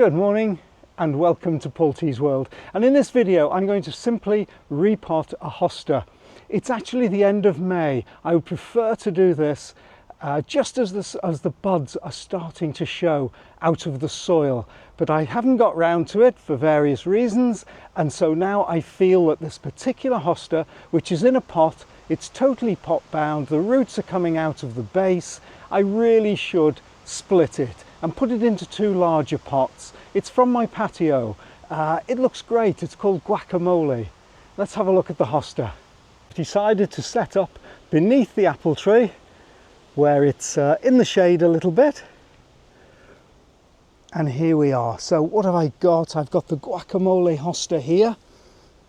Good morning and welcome to Paul T's World, and in this video I'm going to simply repot a hosta. It's actually the end of May. I would prefer to do this just as the buds are starting to show out of the soil, but I haven't got round to it for various reasons, and so now I feel that this particular hosta, which is in a pot, it's totally pot bound, the roots are coming out of the base, I really should split it and put it into two larger pots. It's from my patio. It looks great. It's called guacamole. Let's have a look at the hosta. I decided to set up beneath the apple tree where it's in the shade a little bit. And here we are. So what have I got? I've got the guacamole hosta here.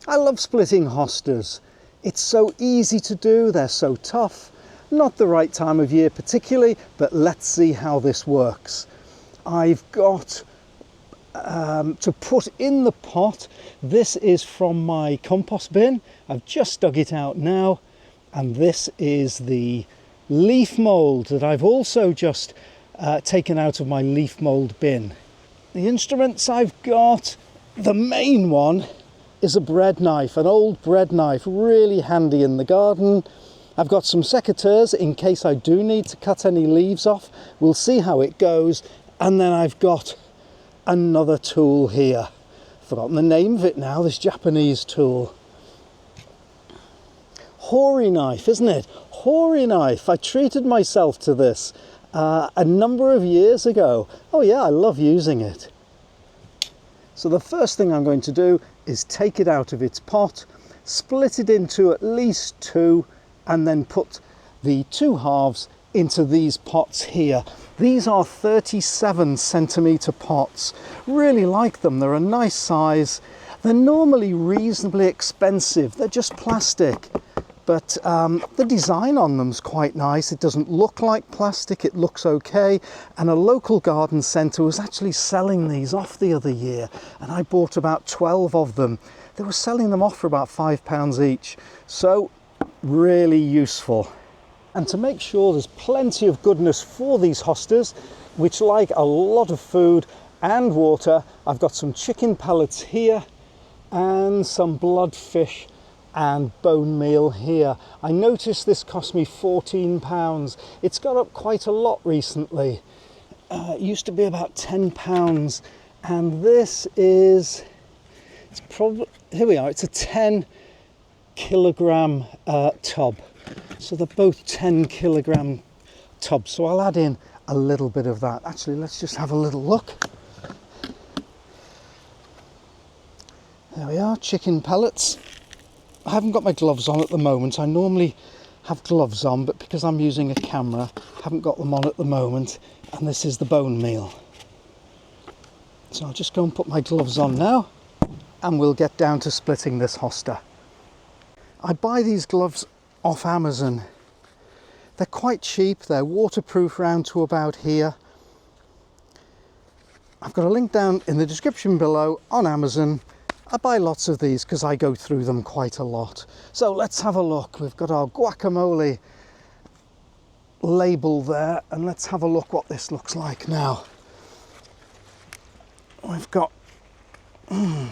I love splitting hostas. It's so easy to do. They're so tough. Not the right time of year particularly, but let's see how this works. I've got to put in the pot. This is from my compost bin. I've just dug it out now, and this is the leaf mould that I've also just taken out of my leaf mould bin. The instruments I've got, the main one is a bread knife, an old bread knife, really handy in the garden. I've got some secateurs in case I do need to cut any leaves off. We'll see how it goes. And then I've got another tool here. Forgotten the name of it now, this Japanese tool. Hori knife, isn't it? Hori knife. I treated myself to this a number of years ago. Oh yeah, I love using it. So the first thing I'm going to do is take it out of its pot, split it into at least two, and then put the two halves into these pots here. These are 37 centimetre pots. Really like them. They're a nice size. They're normally reasonably expensive. They're just plastic, but the design on them's quite nice. It doesn't look like plastic. It looks okay. And a local garden centre was actually selling these off the other year, and I bought about 12 of them. They were selling them off for about £5 each. So really useful. And to make sure there's plenty of goodness for these hostas, which like a lot of food and water, I've got some chicken pellets here and some bloodfish and bone meal here. I noticed this cost me £14. It's got up quite a lot recently. It used to be about £10, and this is, it's probably, here we are, it's a 10 kilogram tub. So they're both 10 kilogram tubs. So I'll add in a little bit of that. Actually, let's just have a little look. There we are, chicken pellets. I haven't got my gloves on at the moment. I normally have gloves on, but because I'm using a camera, I haven't got them on at the moment. And this is the bone meal. So I'll just go and put my gloves on now, and we'll get down to splitting this hosta. I buy these gloves off Amazon. They're quite cheap. They're waterproof round to about here. I've got a link down in the description below on Amazon. I buy lots of these because I go through them quite a lot. So let's have a look. We've got our guacamole label there, and let's have a look what this looks like now. We've got, in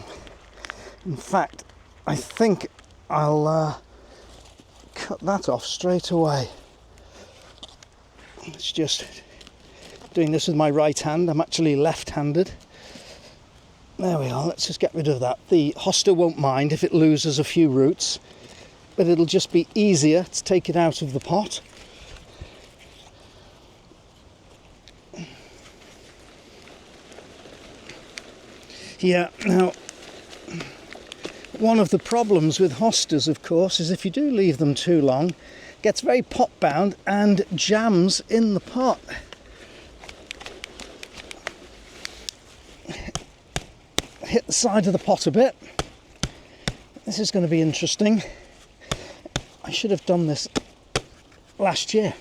fact, I think I'll cut that off straight away. It's just doing this with my right hand. I'm actually left-handed. There we are. Let's just get rid of that. The hosta won't mind if it loses a few roots, but it'll just be easier to take it out of the pot. Yeah, now one of the problems with hostas, of course, is if you do leave them too long, it gets very pot bound and jams in the pot. Hit the side of the pot a bit. This is going to be interesting. I should have done this last year.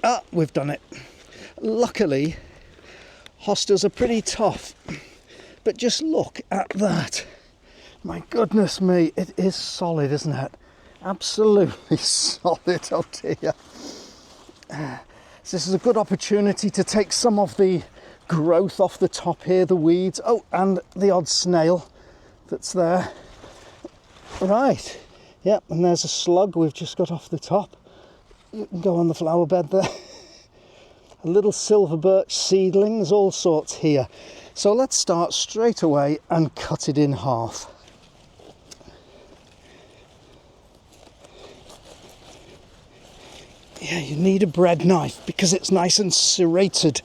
Ah, we've done it. Luckily, hostas are pretty tough. But just look at that. My goodness me, it is solid, isn't it? Absolutely solid, oh dear. So this is a good opportunity to take some of the growth off the top here, the weeds. Oh, and the odd snail that's there. Right, yep, and there's a slug we've just got off the top. You can go on the flower bed there. A little silver birch seedling, there's all sorts here. So let's start straight away and cut it in half. Yeah, you need a bread knife because it's nice and serrated.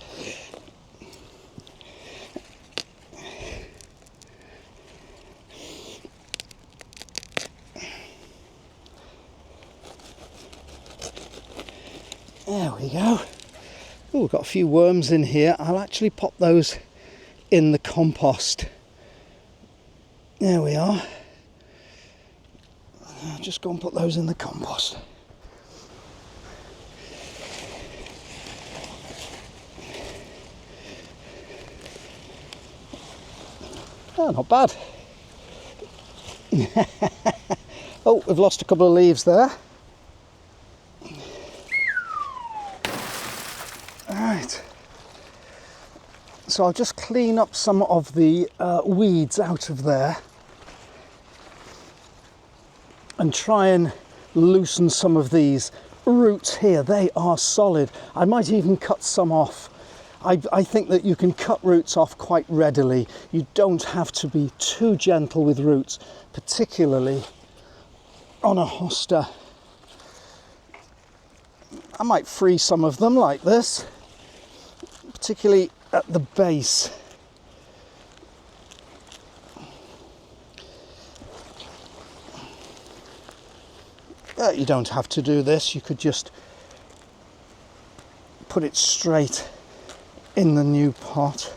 There we go. Oh, we've got a few worms in here. I'll actually pop those in the compost. There we are. I'll just go and put those in the compost. Oh, not bad. Oh, we've lost a couple of leaves there. Right. So I'll just clean up some of the weeds out of there and try and loosen some of these roots here. They are solid. I might even cut some off. I think that you can cut roots off quite readily. You don't have to be too gentle with roots, particularly on a hosta. I might free some of them like this, particularly at the base. You don't have to do this. You could just put it straight in the new pot.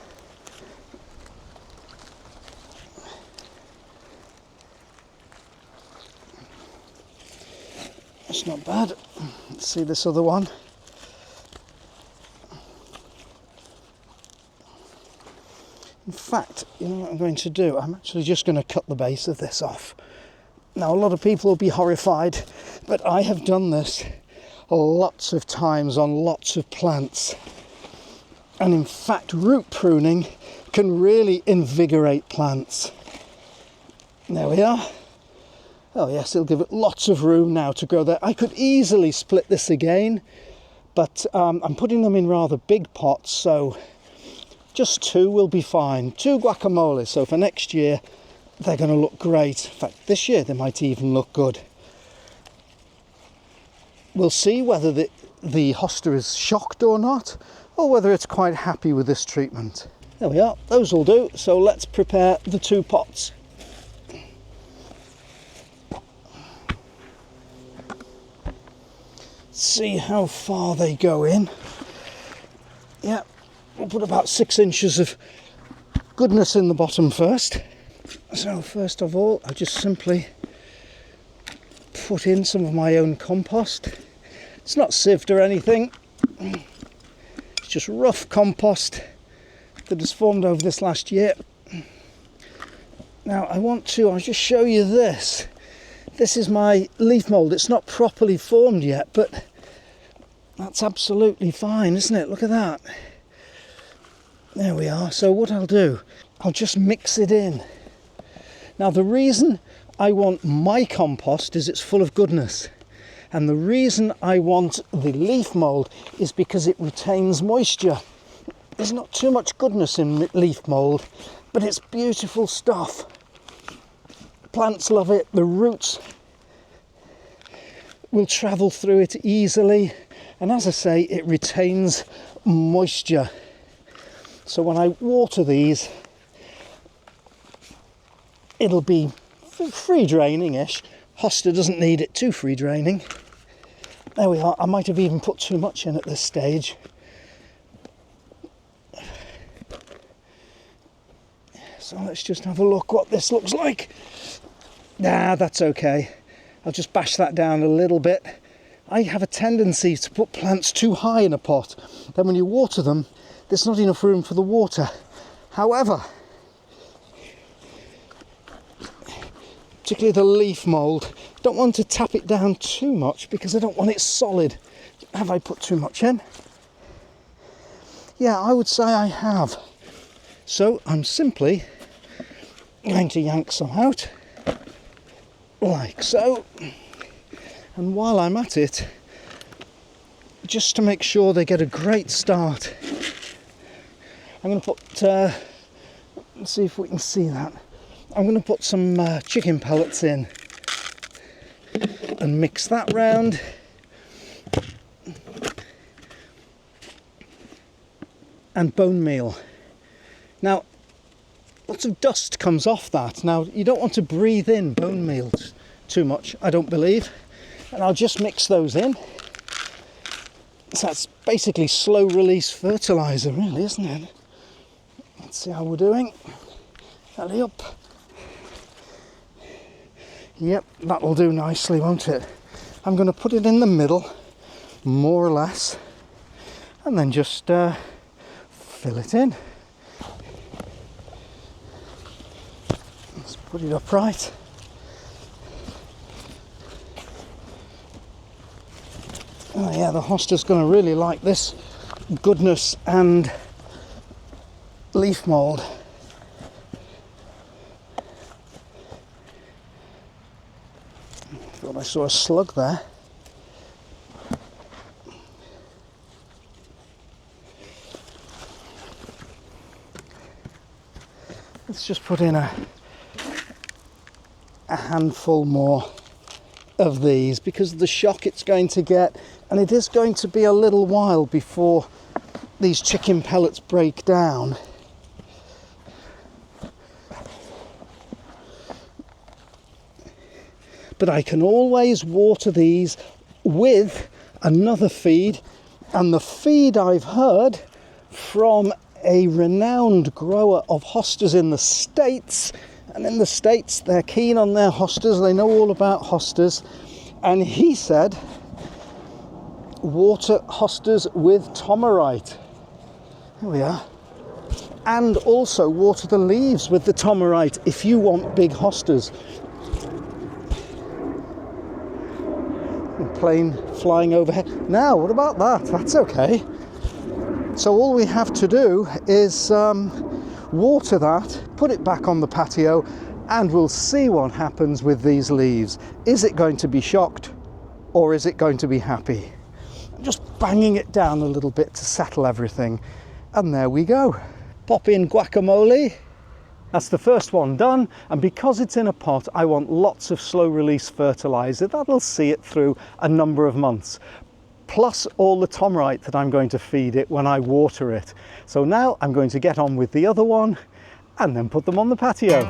That's not bad. Let's see this other one. In fact, you know what I'm going to do? I'm actually just going to cut the base of this off. Now, a lot of people will be horrified, but I have done this lots of times on lots of plants. And in fact, root pruning can really invigorate plants. There we are. Oh yes, it'll give it lots of room now to grow there. I could easily split this again, but I'm putting them in rather big pots, so just 2 will be fine. 2 guacamoles, so for next year they're going to look great. In fact, this year they might even look good. We'll see whether the hosta is shocked or not, or whether it's quite happy with this treatment. There we are, those will do. So let's prepare the 2 pots. See how far they go in. Yeah, we'll put about 6 inches of goodness in the bottom first. So first of all, I just simply put in some of my own compost. It's not sieved or anything. It's just rough compost that has formed over this last year. Now I'll just show you this. This is my leaf mould. It's not properly formed yet, but that's absolutely fine, isn't it? Look at that. There we are. So what I'll do, I'll just mix it in. Now the reason I want my compost is it's full of goodness. And the reason I want the leaf mould is because it retains moisture. There's not too much goodness in leaf mould, but it's beautiful stuff. Plants love it. The roots will travel through it easily. And as I say, it retains moisture. So when I water these, it'll be free draining-ish. Hosta doesn't need it too free draining. There we are. I might have even put too much in at this stage. So let's just have a look what this looks like. Nah, that's okay. I'll just bash that down a little bit. I have a tendency to put plants too high in a pot. Then when you water them, there's not enough room for the water. However, particularly the leaf mould, don't want to tap it down too much because I don't want it solid. Have I put too much in? Yeah, I would say I have. So I'm simply going to yank some out, like so. And while I'm at it, just to make sure they get a great start, I'm going to put, let's see if we can see that. I'm going to put some chicken pellets in and mix that round. And bone meal. Now, lots of dust comes off that. Now, you don't want to breathe in bone meal too much, I don't believe. And I'll just mix those in. So that's basically slow release fertilizer, really, isn't it? Let's see how we're doing. Alley up. Yep, that'll do nicely, won't it? I'm going to put it in the middle, more or less, and then just fill it in. Let's put it upright. Oh yeah, the hosta's going to really like this goodness and leaf mould. Thought I saw a slug there. Let's just put in a handful more of these because of the shock it's going to get, and it is going to be a little while before these chicken pellets break down. But I can always water these with another feed, and the feed I've heard from a renowned grower of hostas in the States, and in the States they're keen on their hostas, they know all about hostas, and he said water hostas with Tomarite. Here we are. And also water the leaves with the Tomarite if you want big hostas. Plane flying overhead. Now, what about that? That's okay. So all we have to do is water that, put it back on the patio, and we'll see what happens with these leaves. Is it going to be shocked, or is it going to be happy? I'm just banging it down a little bit to settle everything, and there we go. Pop in guacamole. That's the first one done, and because it's in a pot, I want lots of slow release fertilizer. That'll see it through a number of months, plus all the Tomarite that I'm going to feed it when I water it. So now I'm going to get on with the other one and then put them on the patio.